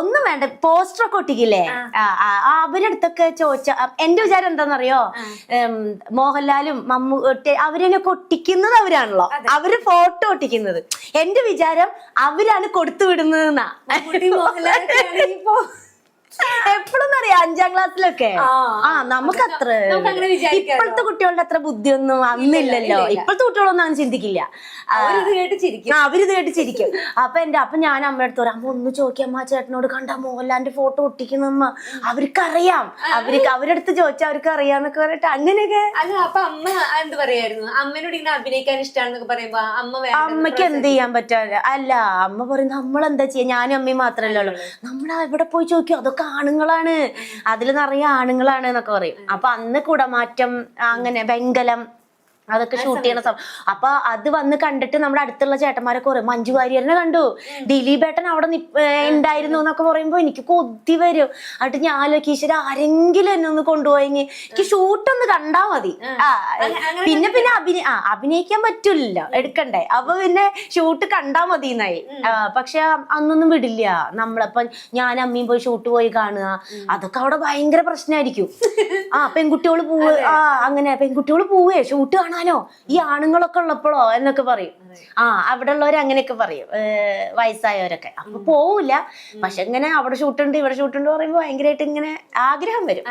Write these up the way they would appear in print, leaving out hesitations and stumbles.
ഒന്നും വേണ്ട, പോസ്റ്റർ ഒക്കെ ഒട്ടിക്കില്ലേ, അവരടുത്തൊക്കെ ചോദിച്ച എന്റെ വിചാരം എന്താണെന്നറിയോ, മോഹൻലാലും മമ്മൂട്ടി അവരെയൊക്കെ ഒട്ടിക്കുന്നത് അവരാണല്ലോ, അവര് ഫോട്ടോ ഒട്ടിക്കുന്നത്. എന്റെ വിചാരം അവരാണ് കൊടുത്തു വിടുന്നതെന്നാ. എപ്പോഴും അറിയാം 5ാം ക്ലാസ്സിലൊക്കെ നമുക്ക് അത്ര ഇപ്പോഴത്തെ കുട്ടികളുടെ അത്ര ബുദ്ധിയൊന്നും അന്നില്ലല്ലോ. ഇപ്പോഴത്തെ കുട്ടികളൊന്നും അങ്ങനെ ചിന്തിക്കില്ല, അവരിത് കേട്ട് ചിരിക്കും. അപ്പൊ ഞാൻ അമ്മയുടെ അടുത്ത് പറയാം, അമ്മ ഒന്ന് ചോദിക്കാം അമ്മ ചേട്ടനോട്, കണ്ട മോഹൻലാലിന്റെ ഫോട്ടോ ഒട്ടിക്കുന്നമ്മ, അവർക്കറിയാം, അവരുടെ അടുത്ത് ചോദിച്ചാൽ അവർക്ക് അറിയാന്നൊക്കെ പറഞ്ഞിട്ട് അങ്ങനെയൊക്കെ. അല്ല അപ്പൊ അമ്മ എന്ത് പറയായിരുന്നു? അമ്മനോട് ഇങ്ങനെ അഭിനയിക്കാൻ ഇഷ്ടമാണെന്നൊക്കെ പറയുമ്പോ അമ്മയ്ക്ക് എന്ത് ചെയ്യാൻ പറ്റാ? അല്ല അമ്മ പറയും നമ്മളെന്താ ചെയ്യാ, ഞാനും അമ്മയും മാത്രല്ലല്ലോ, നമ്മൾ ഇവിടെ പോയി ചോദിക്കും, അതൊക്കെ ആണുങ്ങളാണ്, അതിൽ നിറയെ ആണുങ്ങളാണ് എന്നൊക്കെ പറയും. അപ്പൊ അന്ന് കുടമാറ്റം, അങ്ങനെ വെങ്കലം, അതൊക്കെ ഷൂട്ട് ചെയ്യണ സമയം. അപ്പൊ അത് വന്ന് കണ്ടിട്ട് നമ്മുടെ അടുത്തുള്ള ചേട്ടന്മാരൊക്കെ പറയും, മഞ്ജു വാര്യറിനെ കണ്ടു, ദിലീപേട്ടൻ അവിടെ ഉണ്ടായിരുന്നു എന്നൊക്കെ പറയുമ്പോ എനിക്ക് കൊതി വരും. എന്നിട്ട് ഞാൻ ഈശ്വര ആരെങ്കിലും എന്നെ ഒന്ന് കൊണ്ടുപോയെങ്കിൽ എനിക്ക് ഷൂട്ടൊന്ന് കണ്ടാ മതി. പിന്നെ അഭിനയിക്കാൻ പറ്റൂലല്ലോ, എടുക്കണ്ടേ, അപ്പൊ പിന്നെ ഷൂട്ട് കണ്ടാ മതി എന്നായി. പക്ഷെ അന്നൊന്നും വിടില്ല നമ്മളപ്പം. ഞാൻ അമ്മയും പോയി ഷൂട്ട് പോയി കാണുക, അതൊക്കെ അവിടെ ഭയങ്കര പ്രശ്നമായിരിക്കും. പെൺകുട്ടികള് പോവേ, അങ്ങനെ പെൺകുട്ടികള് പോവേ ഷൂട്ട് കാണാനോ, ഈ ആണുങ്ങളൊക്കെ ഉള്ളപ്പോഴോ എന്നൊക്കെ പറയും. അവിടെ ഉള്ളവര് അങ്ങനെയൊക്കെ പറയും, വയസ്സായവരൊക്കെ. അപ്പൊ പോവില്ല, പക്ഷെ ഇങ്ങനെ അവിടെ ഷൂട്ടുണ്ട് ഇവിടെ ഷൂട്ടുണ്ട് പറയുമ്പോ ഭയങ്കരമായിട്ട് ഇങ്ങനെ ആഗ്രഹം വരും.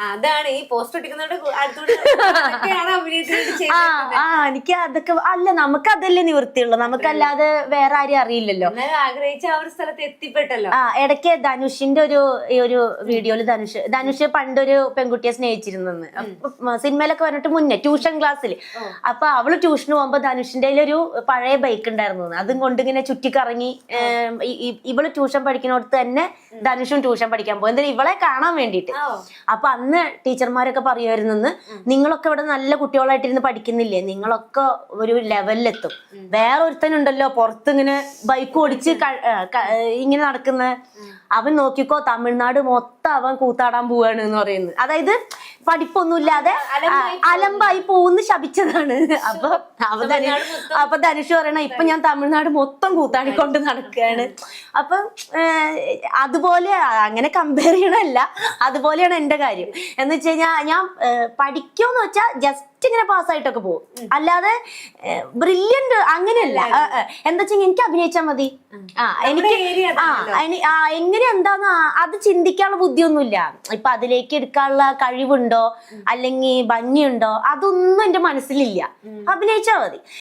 അതാണ് ഈ പോസ്റ്റ് എനിക്ക് അതൊക്കെ അല്ല, നമുക്ക് അതല്ലേ നിവൃത്തിയുള്ളൂ, നമുക്കല്ലാതെ വേറെ ആരും അറിയില്ലല്ലോ. ആഗ്രഹിച്ച ആ ഒരു സ്ഥലത്ത് എത്തിപ്പെട്ടല്ലോ. ഇടയ്ക്ക് ധനുഷിന്റെ ഒരു വീഡിയോയില് ധനുഷ് പണ്ടൊരു പെൺകുട്ടിയെ സ്നേഹിച്ചിരുന്നെന്ന്, സിനിമയിലൊക്കെ വന്നിട്ട് മുന്നേ ട്യൂഷൻ ക്ലാസ്സിൽ. അപ്പൊ അവള് ട്യൂഷന് പോകുമ്പോ ധനുഷിന്റെ ഒരു പഴയ ബൈക്ക് ഉണ്ടായിരുന്നു, അതും കൊണ്ട് ഇങ്ങനെ ചുറ്റിക്കറങ്ങി. ഇവള് ട്യൂഷൻ പഠിക്കുന്നിടത്ത് തന്നെ ധനുഷും ട്യൂഷൻ പഠിക്കാൻ പോകും, എന്തിനാ ഇവളെ കാണാൻ വേണ്ടിട്ട്. അപ്പൊ അന്ന് ടീച്ചർമാരൊക്കെ പറയുമായിരുന്നു, നിങ്ങളൊക്കെ ഇവിടെ നല്ല കുട്ടികളായിട്ടിരുന്ന് പഠിക്കുന്നില്ലേ, നിങ്ങളൊക്കെ ഒരു ലെവലിലെത്തും. വേറെ ഒരുത്തനുണ്ടല്ലോ പുറത്ത് ഇങ്ങനെ ബൈക്ക് ഓടിച്ച് ഇങ്ങനെ നടക്കുന്ന, അവൻ നോക്കിക്കോ തമിഴ്നാട് മൊത്തം അവൻ കൂത്താടാൻ പോവാണ് എന്ന് പറയുന്നത്. അതായത് പഠിപ്പൊന്നുമില്ലാതെ അലമ്പായി പോകുന്ന ശപിച്ചതാണ്. അപ്പൊ ധനുഷ് പറയണ, ഇപ്പൊ ഞാൻ തമിഴ്നാട് മൊത്തം കൂത്താടിക്കൊണ്ട് നടക്കുകയാണ്. അപ്പൊ അതുപോലെ അങ്ങനെ കമ്പയർ ചെയ്യണല്ല, അതുപോലെയാണ് എന്റെ കാര്യം. എന്ന് വെച്ച് കഴിഞ്ഞാൽ ഞാൻ പഠിക്കുമെന്ന് വെച്ചാൽ ജസ്റ്റ് ഇങ്ങനെ പാസ്സായിട്ടൊക്കെ പോകും, അല്ലാതെ ബ്രില്യന്റ് അങ്ങനെയല്ല. എന്താ വെച്ചാൽ എനിക്ക് അഭിനയിച്ചാൽ മതി, എനിക്ക് എങ്ങനെ എന്താന്ന് അത് ചിന്തിക്കാനുള്ള ബുദ്ധിയൊന്നുമില്ല. ഇപ്പൊ അതിലേക്ക് എടുക്കാനുള്ള കഴിവുണ്ടോ അല്ലെങ്കിൽ ഭംഗിയുണ്ടോ, അതൊന്നും എന്റെ മനസ്സിലില്ല, അഭിനയിച്ചാൽ മതി.